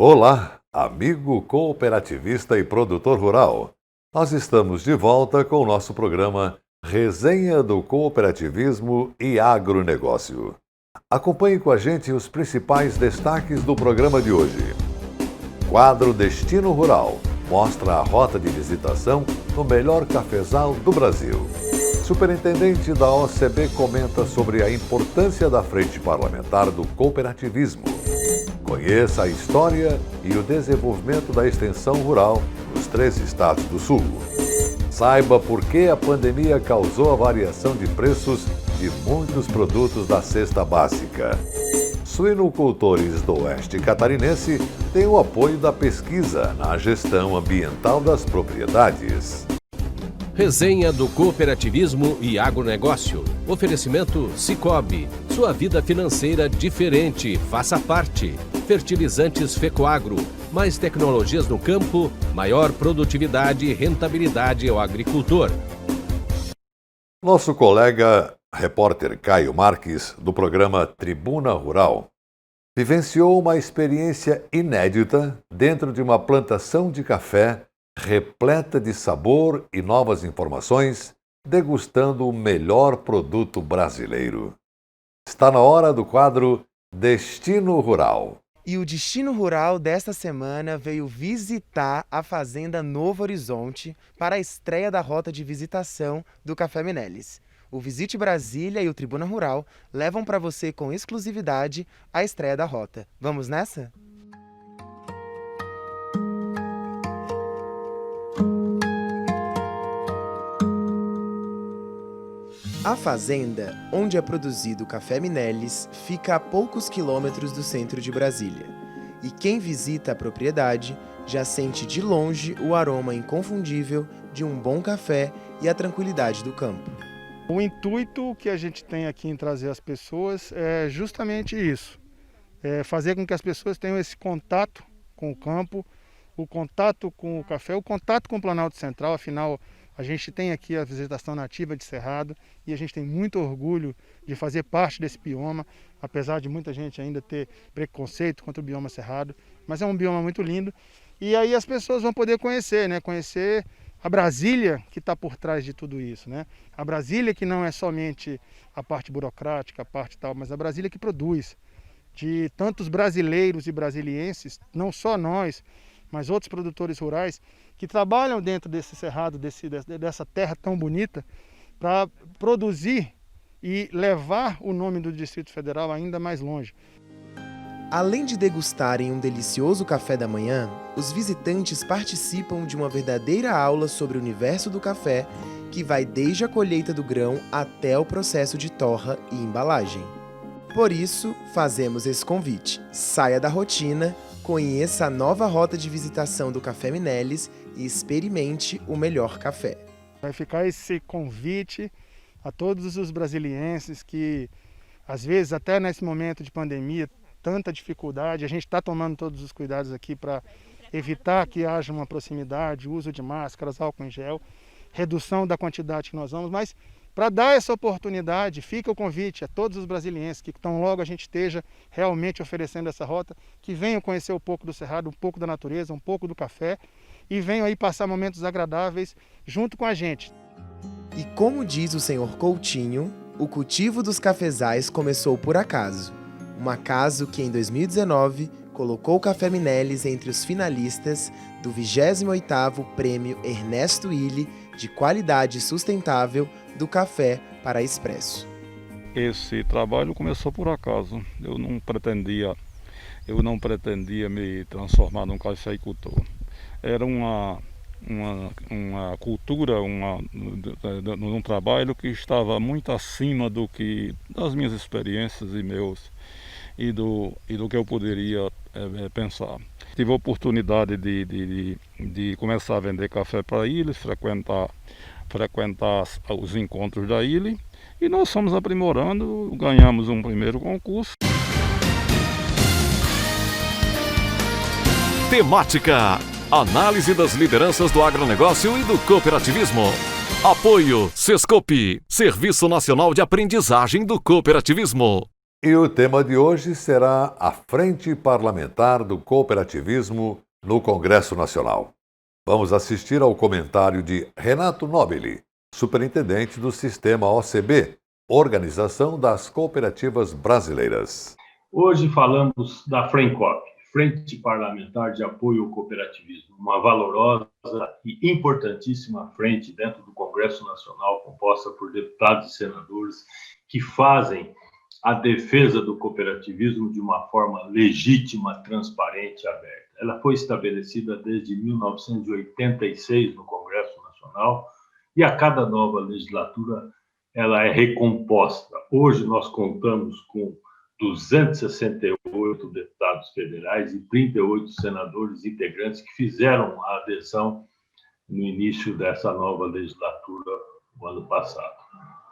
Olá, amigo cooperativista e produtor rural. Nós estamos de volta com o nosso programa Resenha do Cooperativismo e Agronegócio. Acompanhe com a gente os principais destaques do programa de hoje. Quadro Destino Rural mostra a rota de visitação no melhor cafezal do Brasil. Superintendente da OCB comenta sobre a importância da Frente Parlamentar do Cooperativismo. Conheça a história e o desenvolvimento da extensão rural nos 3 estados do Sul. Saiba por que a pandemia causou a variação de preços de muitos produtos da cesta básica. Suinocultores do Oeste Catarinense têm o apoio da pesquisa na gestão ambiental das propriedades. Resenha do Cooperativismo e Agronegócio. Oferecimento Sicoob. Sua vida financeira diferente. Faça parte. Fertilizantes Fecoagro. Mais tecnologias no campo, maior produtividade e rentabilidade ao agricultor. Nosso colega, repórter Caio Marques, do programa Tribuna Rural, vivenciou uma experiência inédita dentro de uma plantação de café repleta de sabor e novas informações, degustando o melhor produto brasileiro. Está na hora do quadro Destino Rural. E o Destino Rural desta semana veio visitar a Fazenda Novo Horizonte para a estreia da rota de visitação do Café Meineles. O Visite Brasília e o Tribuna Rural levam para você com exclusividade a estreia da rota. Vamos nessa? A fazenda, onde é produzido o Café Meineles, fica a poucos quilômetros do centro de Brasília. E quem visita a propriedade já sente de longe o aroma inconfundível de um bom café e a tranquilidade do campo. O intuito que a gente tem aqui em trazer as pessoas é justamente isso. É fazer com que as pessoas tenham esse contato com o campo, o contato com o café, o contato com o Planalto Central, afinal a gente tem aqui a vegetação nativa de Cerrado e a gente tem muito orgulho de fazer parte desse bioma, apesar de muita gente ainda ter preconceito contra o bioma Cerrado, mas é um bioma muito lindo. E aí as pessoas vão poder conhecer, conhecer a Brasília que está por trás de tudo isso, A Brasília que não é somente a parte burocrática, a parte tal, mas a Brasília que produz, de tantos brasileiros e brasilienses, não só nós, mas outros produtores rurais que trabalham dentro desse cerrado, dessa terra tão bonita, para produzir e levar o nome do Distrito Federal ainda mais longe. Além de degustarem um delicioso café da manhã, os visitantes participam de uma verdadeira aula sobre o universo do café, que vai desde a colheita do grão até o processo de torra e embalagem. Por isso, fazemos esse convite. Saia da rotina, conheça a nova rota de visitação do Café Meineles e experimente o melhor café. Vai ficar esse convite a todos os brasilienses que, às vezes, até nesse momento de pandemia, tanta dificuldade, a gente está tomando todos os cuidados aqui para evitar que haja uma proximidade, uso de máscaras, álcool em gel, redução da quantidade que nós vamos, mas para dar essa oportunidade, fica o convite a todos os brasilienses que tão logo a gente esteja realmente oferecendo essa rota, que venham conhecer um pouco do Cerrado, um pouco da natureza, um pouco do café e venham aí passar momentos agradáveis junto com a gente. E como diz o senhor Coutinho, o cultivo dos cafezais começou por acaso. Um acaso que em 2019 colocou o Café Meineles entre os finalistas do 28º Prêmio Ernesto Illy de Qualidade Sustentável do Café para Expresso. Esse trabalho começou por acaso. Eu não pretendia me transformar num cafeicultor. Era uma cultura, um trabalho que estava muito acima das minhas experiências e do que eu poderia pensar. Tive a oportunidade de começar a vender café para Illy, frequentar os encontros da Illy, e nós fomos aprimorando, ganhamos um primeiro concurso. Temática: análise das lideranças do agronegócio e do cooperativismo. Apoio Sescope, Serviço Nacional de Aprendizagem do Cooperativismo. E o tema de hoje será a Frente Parlamentar do Cooperativismo no Congresso Nacional. Vamos assistir ao comentário de Renato Nobili, superintendente do Sistema OCB, Organização das Cooperativas Brasileiras. Hoje falamos da FRENCOP, Frente Parlamentar de Apoio ao Cooperativismo, uma valorosa e importantíssima frente dentro do Congresso Nacional, composta por deputados e senadores que fazem a defesa do cooperativismo de uma forma legítima, transparente e aberta. Ela foi estabelecida desde 1986 no Congresso Nacional e a cada nova legislatura ela é recomposta. Hoje nós contamos com 268 deputados federais e 38 senadores integrantes que fizeram a adesão no início dessa nova legislatura no ano passado.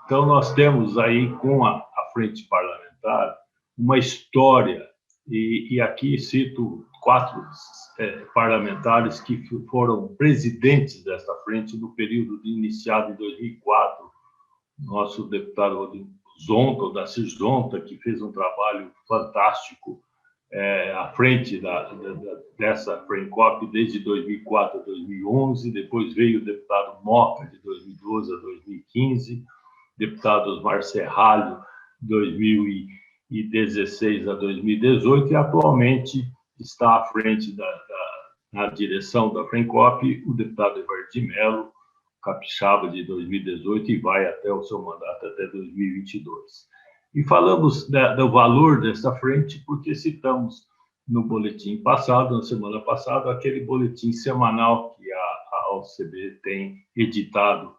Então nós temos aí com a Frente Parlamentar uma história, e aqui cito 4 parlamentares que foram presidentes dessa frente no período iniciado em 2004. Nosso deputado Zonta, o Dacir Zonta, que fez um trabalho fantástico à frente dessa FRENCOP desde 2004 a 2011. Depois veio o deputado Moca, de 2012 a 2015, deputado Osmar Serralho, 2016 a 2018, e atualmente está à frente na direção da FRENCOP o deputado Everardo de Mello, capixaba de 2018 e vai até o seu mandato até 2022. E falamos do valor dessa frente porque citamos no boletim passado, na semana passada, aquele boletim semanal que a OCB tem editado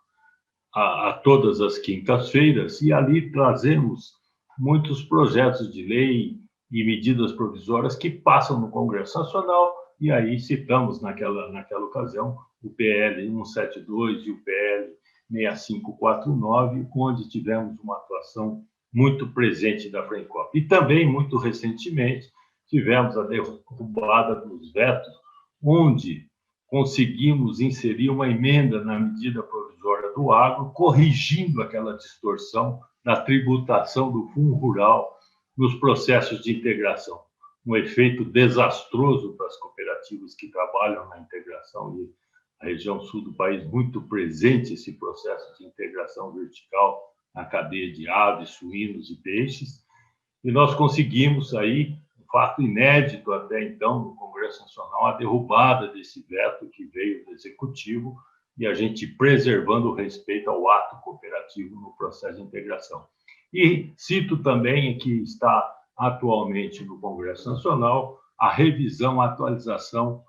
a todas as quintas-feiras, e ali trazemos muitos projetos de lei e medidas provisórias que passam no Congresso Nacional, e aí citamos naquela ocasião o PL 172 e o PL 6549, onde tivemos uma atuação muito presente da FRENCOP. E também, muito recentemente, tivemos a derrubada dos vetos, onde conseguimos inserir uma emenda na medida provisória do agro, corrigindo aquela distorção da tributação do Fundo Rural nos processos de integração. Um efeito desastroso para as cooperativas que trabalham na integração, e a região sul do país muito presente esse processo de integração vertical na cadeia de aves, suínos e peixes. E nós conseguimos aí, um fato inédito até então no Congresso Nacional, a derrubada desse veto que veio do Executivo, e a gente preservando o respeito ao ato cooperativo no processo de integração. E cito também que está atualmente no Congresso Nacional a revisão, a atualização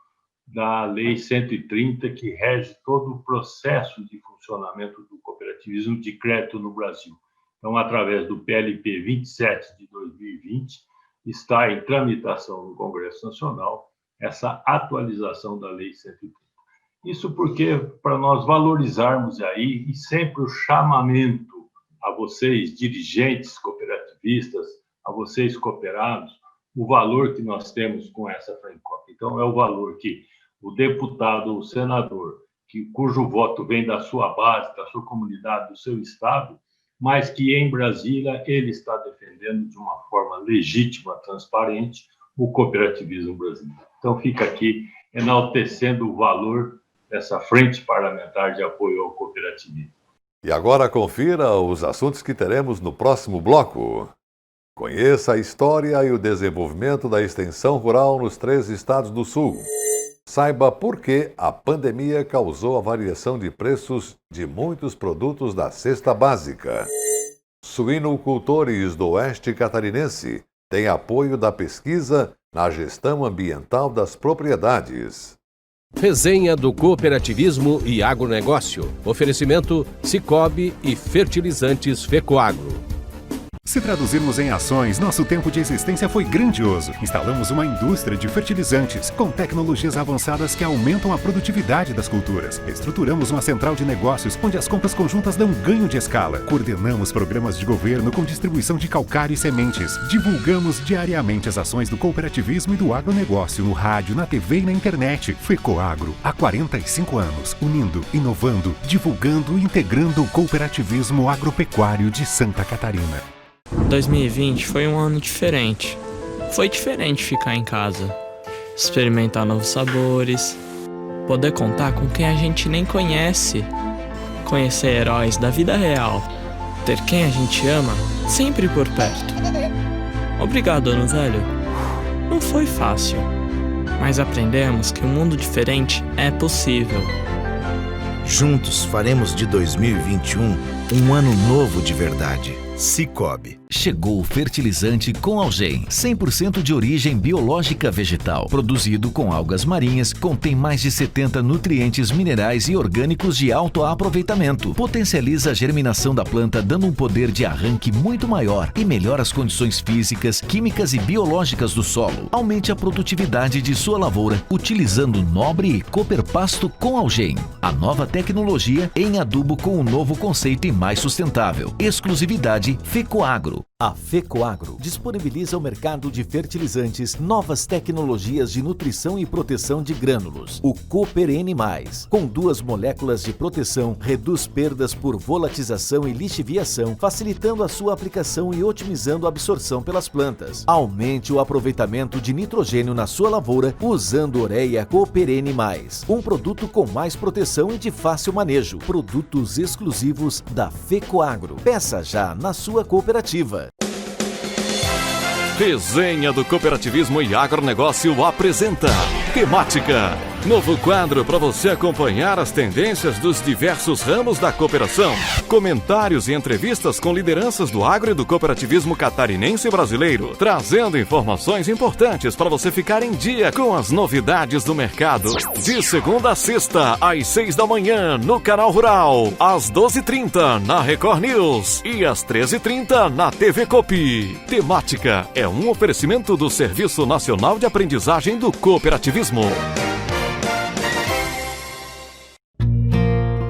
da Lei 130, que rege todo o processo de funcionamento do cooperativismo de crédito no Brasil. Então, através do PLP 27 de 2020, está em tramitação no Congresso Nacional essa atualização da Lei 130. Isso porque, para nós valorizarmos aí, e sempre o chamamento a vocês, dirigentes cooperativistas, a vocês cooperados, o valor que nós temos com essa FRENCOP. Então, é o valor que o deputado ou o senador, cujo voto vem da sua base, da sua comunidade, do seu estado, mas que em Brasília ele está defendendo de uma forma legítima, transparente, o cooperativismo brasileiro. Então, fica aqui enaltecendo o valor dessa Frente Parlamentar de Apoio ao Cooperativismo. E agora confira os assuntos que teremos no próximo bloco. Conheça a história e o desenvolvimento da extensão rural nos 3 estados do Sul. Saiba por que a pandemia causou a variação de preços de muitos produtos da cesta básica. Suinocultores do Oeste Catarinense têm apoio da pesquisa na gestão ambiental das propriedades. Resenha do Cooperativismo e Agronegócio. Oferecimento Cicobi e Fertilizantes Fecoagro. Se traduzirmos em ações, nosso tempo de existência foi grandioso. Instalamos uma indústria de fertilizantes com tecnologias avançadas que aumentam a produtividade das culturas. Estruturamos uma central de negócios onde as compras conjuntas dão ganho de escala. Coordenamos programas de governo com distribuição de calcário e sementes. Divulgamos diariamente as ações do cooperativismo e do agronegócio no rádio, na TV e na internet. Fecoagro, há 45 anos, unindo, inovando, divulgando e integrando o cooperativismo agropecuário de Santa Catarina. 2020 foi um ano diferente. Foi diferente ficar em casa, experimentar novos sabores, poder contar com quem a gente nem conhece, conhecer heróis da vida real, ter quem a gente ama sempre por perto. Obrigado, ano velho. Não foi fácil, mas aprendemos que um mundo diferente é possível. Juntos faremos de 2021 um ano novo de verdade. Cicobi. Chegou o fertilizante com Algem, 100% de origem biológica vegetal, produzido com algas marinhas, contém mais de 70 nutrientes minerais e orgânicos de alto aproveitamento, potencializa a germinação da planta dando um poder de arranque muito maior e melhora as condições físicas, químicas e biológicas do solo. Aumente a produtividade de sua lavoura utilizando Nobre e Cooper Pasto com Algem, a nova tecnologia em adubo com um novo conceito e mais sustentável. Exclusividade Fecoagro. A Fecoagro disponibiliza ao mercado de fertilizantes novas tecnologias de nutrição e proteção de grânulos. O Cooper N+, com 2 moléculas de proteção, reduz perdas por volatização e lixiviação, facilitando a sua aplicação e otimizando a absorção pelas plantas. Aumente o aproveitamento de nitrogênio na sua lavoura usando Ureia Cooper N+, um produto com mais proteção e de fácil manejo. Produtos exclusivos da Fecoagro. Peça já na sua cooperativa. Resenha do Cooperativismo e Agronegócio apresenta Temática. Novo quadro para você acompanhar as tendências dos diversos ramos da cooperação. Comentários e entrevistas com lideranças do agro e do cooperativismo catarinense e brasileiro, trazendo informações importantes para você ficar em dia com as novidades do mercado. De segunda a sexta, às 6 da manhã, no Canal Rural, às 12h30 na Record News e às 13h30 na TV Copi. Temática é um oferecimento do Serviço Nacional de Aprendizagem do Cooperativismo.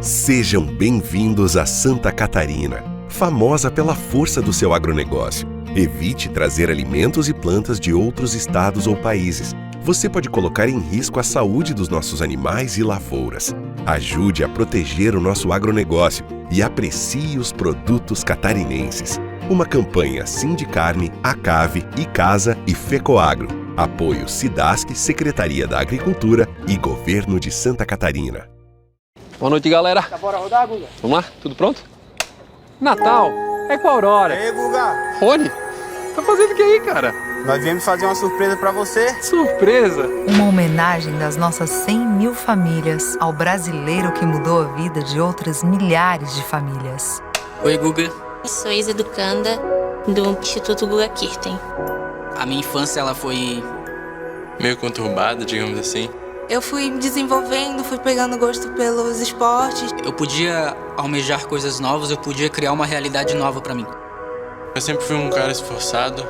Sejam bem-vindos a Santa Catarina, famosa pela força do seu agronegócio. Evite trazer alimentos e plantas de outros estados ou países. Você pode colocar em risco a saúde dos nossos animais e lavouras. Ajude a proteger o nosso agronegócio e aprecie os produtos catarinenses. Uma campanha Sindicarne, Acave, Icasa e Fecoagro. Apoio Cidasc, Secretaria da Agricultura e Governo de Santa Catarina. Boa noite, galera. Bora rodar, Guga? Vamos lá? Tudo pronto? Natal é com a Aurora. E aí, Guga? Rony, tá fazendo o que aí, cara? Nós viemos fazer uma surpresa pra você. Surpresa? Uma homenagem das nossas 100 mil famílias ao brasileiro que mudou a vida de outras milhares de famílias. Oi, Guga. Sou ex-educanda do Instituto Guga Kirten. A minha infância, ela foi meio conturbada, digamos assim. Eu fui me desenvolvendo, fui pegando gosto pelos esportes. Eu podia almejar coisas novas, eu podia criar uma realidade nova pra mim. Eu sempre fui um cara esforçado.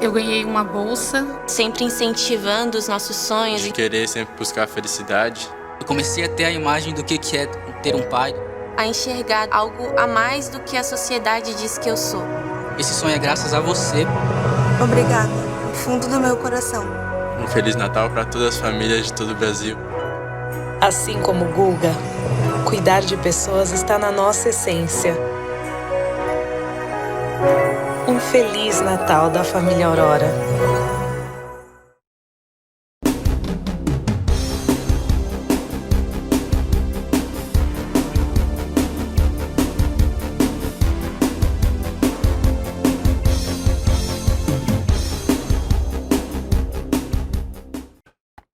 Eu ganhei uma bolsa, sempre incentivando os nossos sonhos. De querer sempre buscar a felicidade. Eu comecei a ter a imagem do que é ter um pai. A enxergar algo a mais do que a sociedade diz que eu sou. Esse sonho é graças a você. Obrigada, do fundo do meu coração. Um Feliz Natal para todas as famílias de todo o Brasil. Assim como Guga, cuidar de pessoas está na nossa essência. Um Feliz Natal da família Aurora.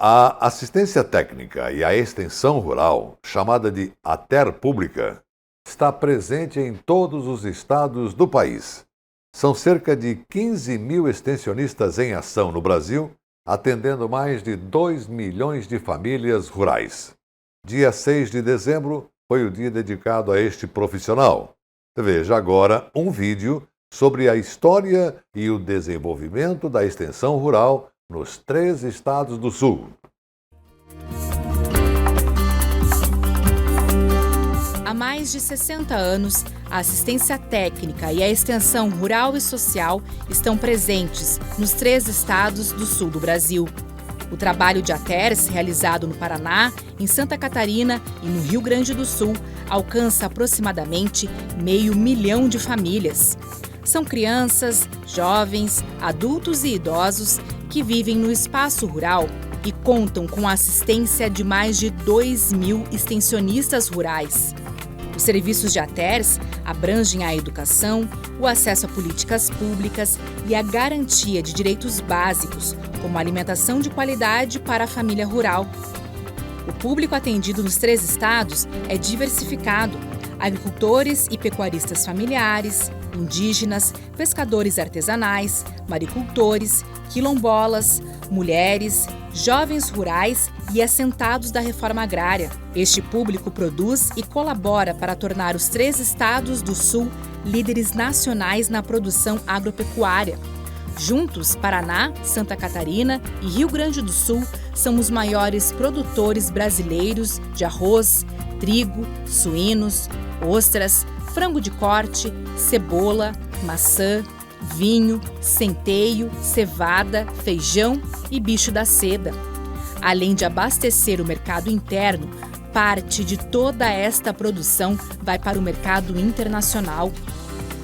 A assistência técnica e a extensão rural, chamada de ATER Pública, está presente em todos os estados do país. São cerca de 15 mil extensionistas em ação no Brasil, atendendo mais de 2 milhões de famílias rurais. Dia 6 de dezembro foi o dia dedicado a este profissional. Veja agora um vídeo sobre a história e o desenvolvimento da extensão rural nos 3 estados do Sul. Há mais de 60 anos, a assistência técnica e a extensão rural e social estão presentes nos 3 estados do sul do Brasil. O trabalho de ATERs, realizado no Paraná, em Santa Catarina e no Rio Grande do Sul, alcança aproximadamente 500 mil de famílias. São crianças, jovens, adultos e idosos que vivem no espaço rural e contam com a assistência de mais de 2.000 extensionistas rurais. Os serviços de ATERS abrangem a educação, o acesso a políticas públicas e a garantia de direitos básicos, como alimentação de qualidade para a família rural. O público atendido nos 3 estados é diversificado: agricultores e pecuaristas familiares, indígenas, pescadores artesanais, maricultores, quilombolas, mulheres, jovens rurais e assentados da reforma agrária. Este público produz e colabora para tornar os 3 estados do Sul líderes nacionais na produção agropecuária. Juntos, Paraná, Santa Catarina e Rio Grande do Sul são os maiores produtores brasileiros de arroz, trigo, suínos, ostras, frango de corte, cebola, maçã, vinho, centeio, cevada, feijão e bicho da seda. Além de abastecer o mercado interno, parte de toda esta produção vai para o mercado internacional.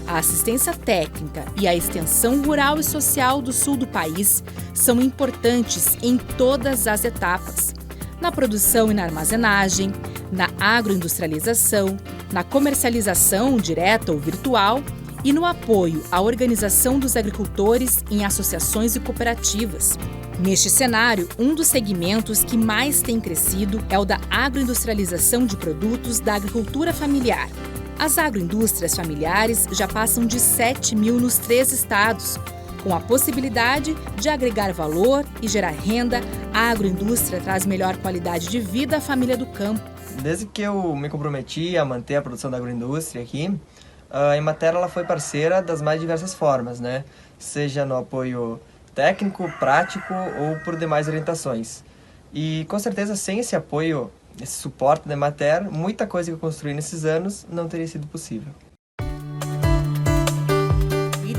A assistência técnica e a extensão rural e social do sul do país são importantes em todas as etapas: na produção e na armazenagem, na agroindustrialização, na comercialização direta ou virtual e no apoio à organização dos agricultores em associações e cooperativas. Neste cenário, um dos segmentos que mais tem crescido é o da agroindustrialização de produtos da agricultura familiar. As agroindústrias familiares já passam de 7.000 nos 3 estados. Com a possibilidade de agregar valor e gerar renda, a agroindústria traz melhor qualidade de vida à família do campo. Desde que eu me comprometi a manter a produção da agroindústria aqui, a Emater ela foi parceira das mais diversas formas, né? Seja no apoio técnico, prático ou por demais orientações. E com certeza sem esse apoio, esse suporte da Emater, muita coisa que eu construí nesses anos não teria sido possível.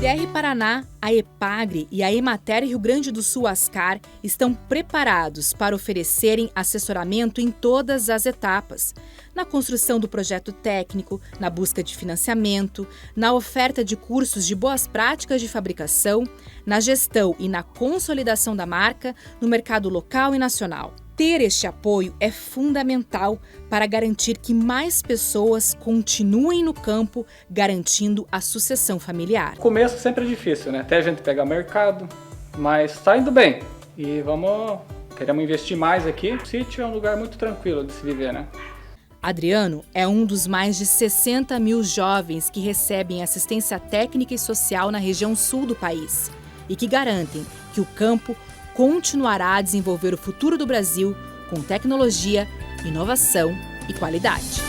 A IDR Paraná, a EPAGRE e a Emater Rio Grande do Sul Ascar estão preparados para oferecerem assessoramento em todas as etapas: na construção do projeto técnico, na busca de financiamento, na oferta de cursos de boas práticas de fabricação, na gestão e na consolidação da marca no mercado local e nacional. Ter este apoio é fundamental para garantir que mais pessoas continuem no campo, garantindo a sucessão familiar. O começo sempre é difícil, né? Até a gente pegar mercado, mas está indo bem. E queremos investir mais aqui. O sítio é um lugar muito tranquilo de se viver, né? Adriano é um dos mais de 60.000 jovens que recebem assistência técnica e social na região sul do país e que garantem que o campo continuará a desenvolver o futuro do Brasil com tecnologia, inovação e qualidade.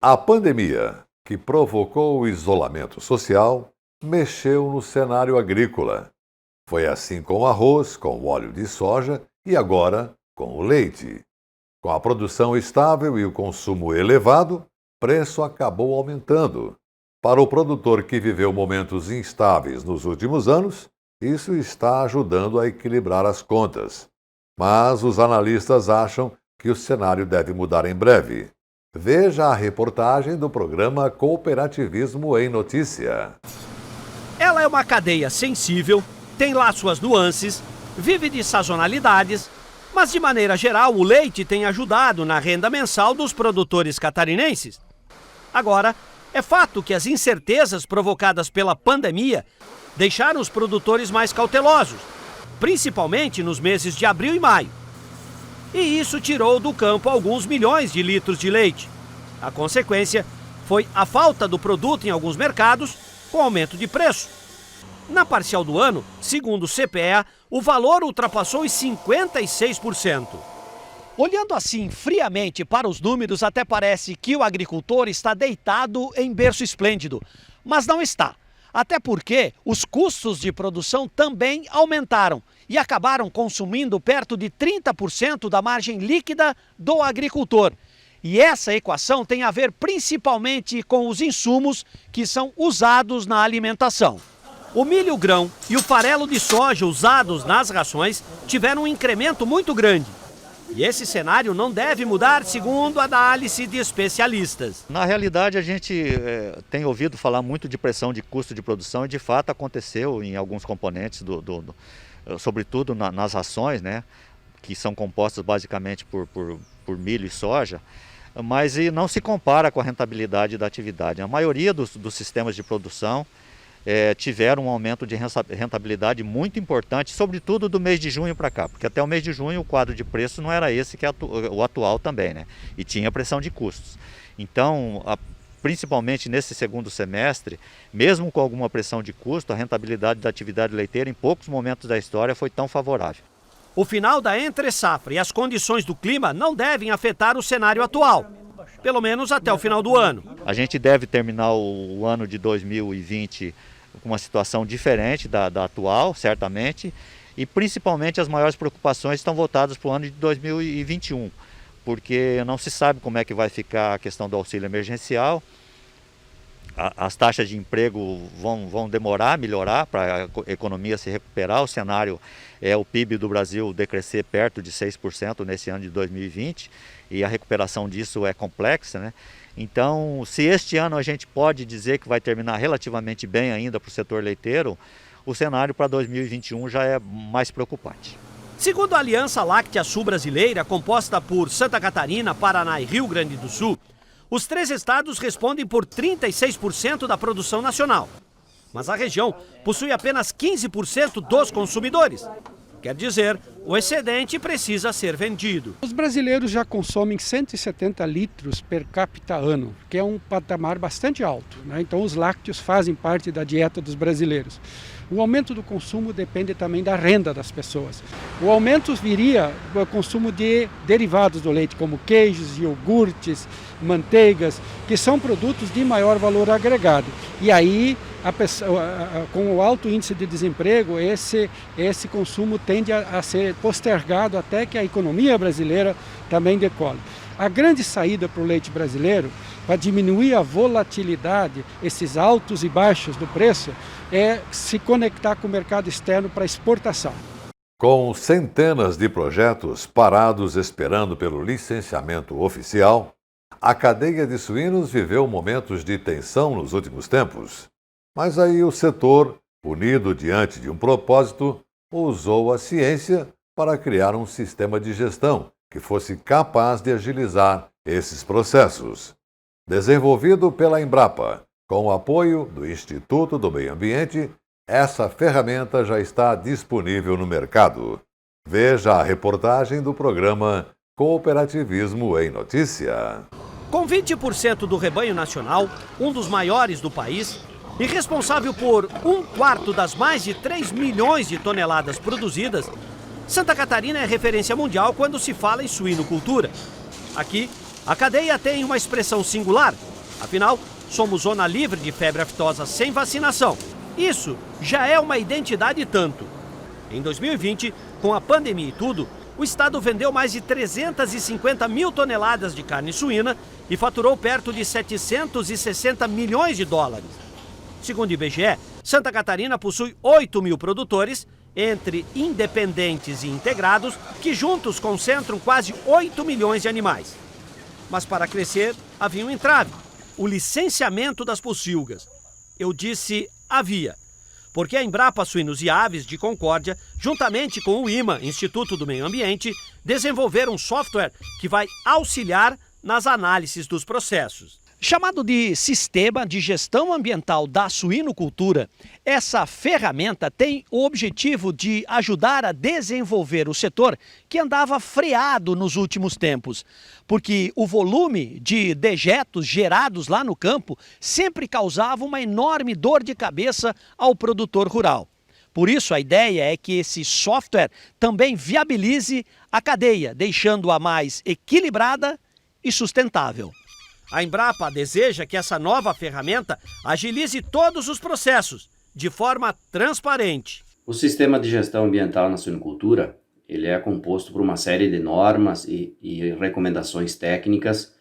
A pandemia, que provocou o isolamento social, mexeu no cenário agrícola. Foi assim com o arroz, com o óleo de soja e agora com o leite. Com a produção estável e o consumo elevado, preço acabou aumentando. Para o produtor que viveu momentos instáveis nos últimos anos, isso está ajudando a equilibrar as contas. Mas os analistas acham que o cenário deve mudar em breve. Veja a reportagem do programa Cooperativismo em Notícia. Ela é uma cadeia sensível, tem lá suas nuances, vive de sazonalidades, mas de maneira geral o leite tem ajudado na renda mensal dos produtores catarinenses. Agora, é fato que as incertezas provocadas pela pandemia deixaram os produtores mais cautelosos, principalmente nos meses de abril e maio. E isso tirou do campo alguns milhões de litros de leite. A consequência foi a falta do produto em alguns mercados, com aumento de preço. Na parcial do ano, segundo o CPEA, o valor ultrapassou os 56%. Olhando assim friamente para os números, até parece que o agricultor está deitado em berço esplêndido, mas não está. Até porque os custos de produção também aumentaram e acabaram consumindo perto de 30% da margem líquida do agricultor. E essa equação tem a ver principalmente com os insumos que são usados na alimentação. O milho grão e o farelo de soja usados nas rações tiveram um incremento muito grande. E esse cenário não deve mudar, segundo a análise de especialistas. Na realidade, a gente tem ouvido falar muito de pressão de custo de produção e, de fato, aconteceu em alguns componentes, sobretudo nas rações, né, que são compostas basicamente por milho e soja, mas não se compara com a rentabilidade da atividade. A maioria dos sistemas de produção tiveram um aumento de rentabilidade muito importante, sobretudo do mês de junho para cá, porque até o mês de junho o quadro de preço não era esse que é o atual também, né? E tinha pressão de custos. Então, principalmente nesse segundo semestre, mesmo com alguma pressão de custo, a rentabilidade da atividade leiteira em poucos momentos da história foi tão favorável. O final da entre-safra e as condições do clima não devem afetar o cenário atual, pelo menos até o final do ano. A gente deve terminar o ano de 2020 com uma situação diferente da atual, certamente, e principalmente as maiores preocupações estão voltadas para o ano de 2021, porque não se sabe como é que vai ficar a questão do auxílio emergencial. As taxas de emprego vão demorar a melhorar para a economia se recuperar. O cenário é o PIB do Brasil decrescer perto de 6% nesse ano de 2020 e a recuperação disso é complexa, né? Então, se este ano a gente pode dizer que vai terminar relativamente bem ainda para o setor leiteiro, o cenário para 2021 já é mais preocupante. Segundo a Aliança Láctea Sul Brasileira, composta por Santa Catarina, Paraná e Rio Grande do Sul, os 3 estados respondem por 36% da produção nacional. Mas a região possui apenas 15% dos consumidores. Quer dizer, o excedente precisa ser vendido. Os brasileiros já consomem 170 litros per capita ano, que é um patamar bastante alto, né? Então os lácteos fazem parte da dieta dos brasileiros. O aumento do consumo depende também da renda das pessoas. O aumento viria do consumo de derivados do leite, como queijos, iogurtes, manteigas, que são produtos de maior valor agregado. E aí, com o alto índice de desemprego, esse consumo tende a ser postergado até que a economia brasileira também decole. A grande saída para o leite brasileiro, para diminuir a volatilidade, esses altos e baixos do preço, é se conectar com o mercado externo para exportação. Com centenas de projetos parados esperando pelo licenciamento oficial, a cadeia de suínos viveu momentos de tensão nos últimos tempos. Mas aí o setor, unido diante de um propósito, usou a ciência para criar um sistema de gestão que fosse capaz de agilizar esses processos. Desenvolvido pela Embrapa, com o apoio do Instituto do Meio Ambiente, essa ferramenta já está disponível no mercado. Veja a reportagem do programa Cooperativismo em Notícia. Com 20% do rebanho nacional, um dos maiores do país, e responsável por 1/4 das mais de 3 milhões de toneladas produzidas, Santa Catarina é referência mundial quando se fala em suinocultura. Aqui, a cadeia tem uma expressão singular. Afinal, somos zona livre de febre aftosa sem vacinação. Isso já é uma identidade tanto. Em 2020, com a pandemia e tudo, o estado vendeu mais de 350 mil toneladas de carne suína e faturou perto de 760 milhões de dólares. Segundo o IBGE, Santa Catarina possui 8 mil produtores, entre independentes e integrados, que juntos concentram quase 8 milhões de animais. Mas para crescer, havia um entrave: o licenciamento das pocilgas. Eu disse havia, porque a Embrapa Suínos e Aves de Concórdia, juntamente com o IMA, Instituto do Meio Ambiente, desenvolveram um software que vai auxiliar nas análises dos processos. Chamado de Sistema de Gestão Ambiental da Suinocultura, essa ferramenta tem o objetivo de ajudar a desenvolver o setor que andava freado nos últimos tempos, porque o volume de dejetos gerados lá no campo sempre causava uma enorme dor de cabeça ao produtor rural. Por isso, a ideia é que esse software também viabilize a cadeia, deixando-a mais equilibrada e sustentável. A Embrapa deseja que essa nova ferramenta agilize todos os processos, de forma transparente. O sistema de gestão ambiental na suinocultura, ele é composto por uma série de normas e recomendações técnicas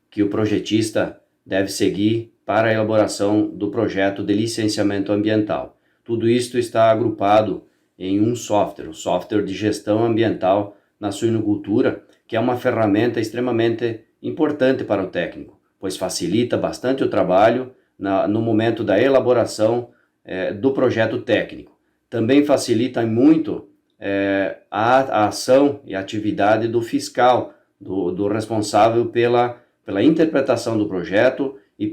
que o projetista deve seguir para a elaboração do projeto de licenciamento ambiental. Tudo isto está agrupado em um software, o software de gestão ambiental na suinocultura, que é uma ferramenta extremamente importante para o técnico, pois facilita bastante o trabalho no momento da elaboração do projeto técnico. Também facilita muito a ação e a atividade do fiscal, do responsável pela interpretação do projeto e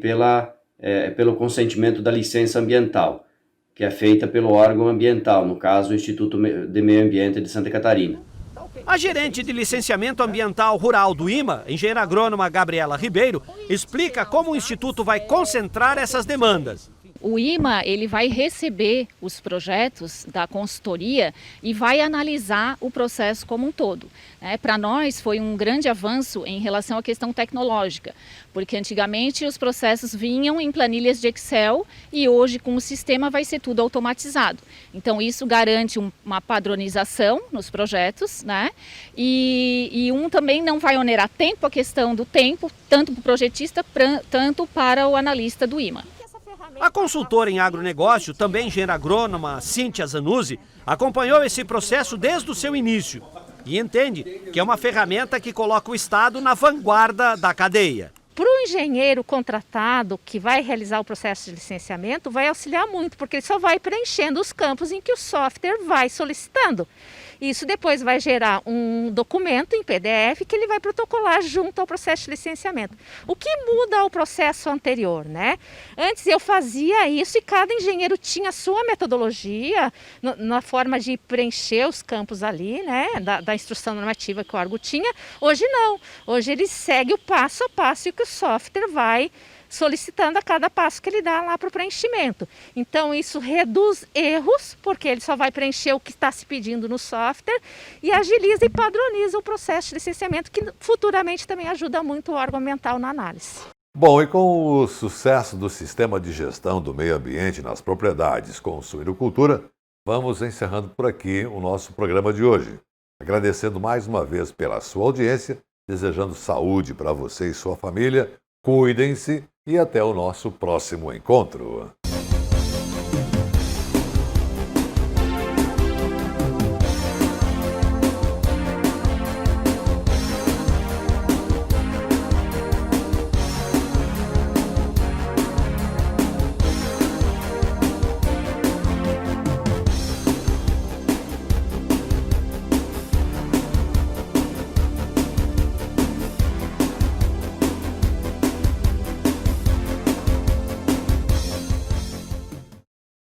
pelo consentimento da licença ambiental, que é feita pelo órgão ambiental, no caso o Instituto de Meio Ambiente de Santa Catarina. A gerente de licenciamento ambiental rural do IMA, engenheira agrônoma Gabriela Ribeiro, explica como o Instituto vai concentrar essas demandas. O IMA ele vai receber os projetos da consultoria e vai analisar o processo como um todo. Para nós foi um grande avanço em relação à questão tecnológica, porque antigamente os processos vinham em planilhas de Excel e hoje com o sistema vai ser tudo automatizado. Então isso garante uma padronização nos projetos, né? E também não vai onerar tempo, a questão do tempo, tanto para o projetista, tanto para o analista do IMA. A consultora em agronegócio, também engenheira agrônoma Cíntia Zanuzzi, acompanhou esse processo desde o seu início e entende que é uma ferramenta que coloca o Estado na vanguarda da cadeia. Para o engenheiro contratado que vai realizar o processo de licenciamento, vai auxiliar muito, porque ele só vai preenchendo os campos em que o software vai solicitando. Isso depois vai gerar um documento em PDF que ele vai protocolar junto ao processo de licenciamento. O que muda ao processo anterior, né? Antes eu fazia isso e cada engenheiro tinha a sua metodologia na forma de preencher os campos ali, né? Da instrução normativa que o órgão tinha. Hoje não. Hoje ele segue o passo a passo e que o software vai solicitando a cada passo que ele dá lá para o preenchimento. Então isso reduz erros, porque ele só vai preencher o que está se pedindo no software e agiliza e padroniza o processo de licenciamento, que futuramente também ajuda muito o órgão ambiental na análise. Bom, e com o sucesso do sistema de gestão do meio ambiente nas propriedades com suinocultura, vamos encerrando por aqui o nosso programa de hoje. Agradecendo mais uma vez pela sua audiência, desejando saúde para você e sua família, cuidem-se e até o nosso próximo encontro.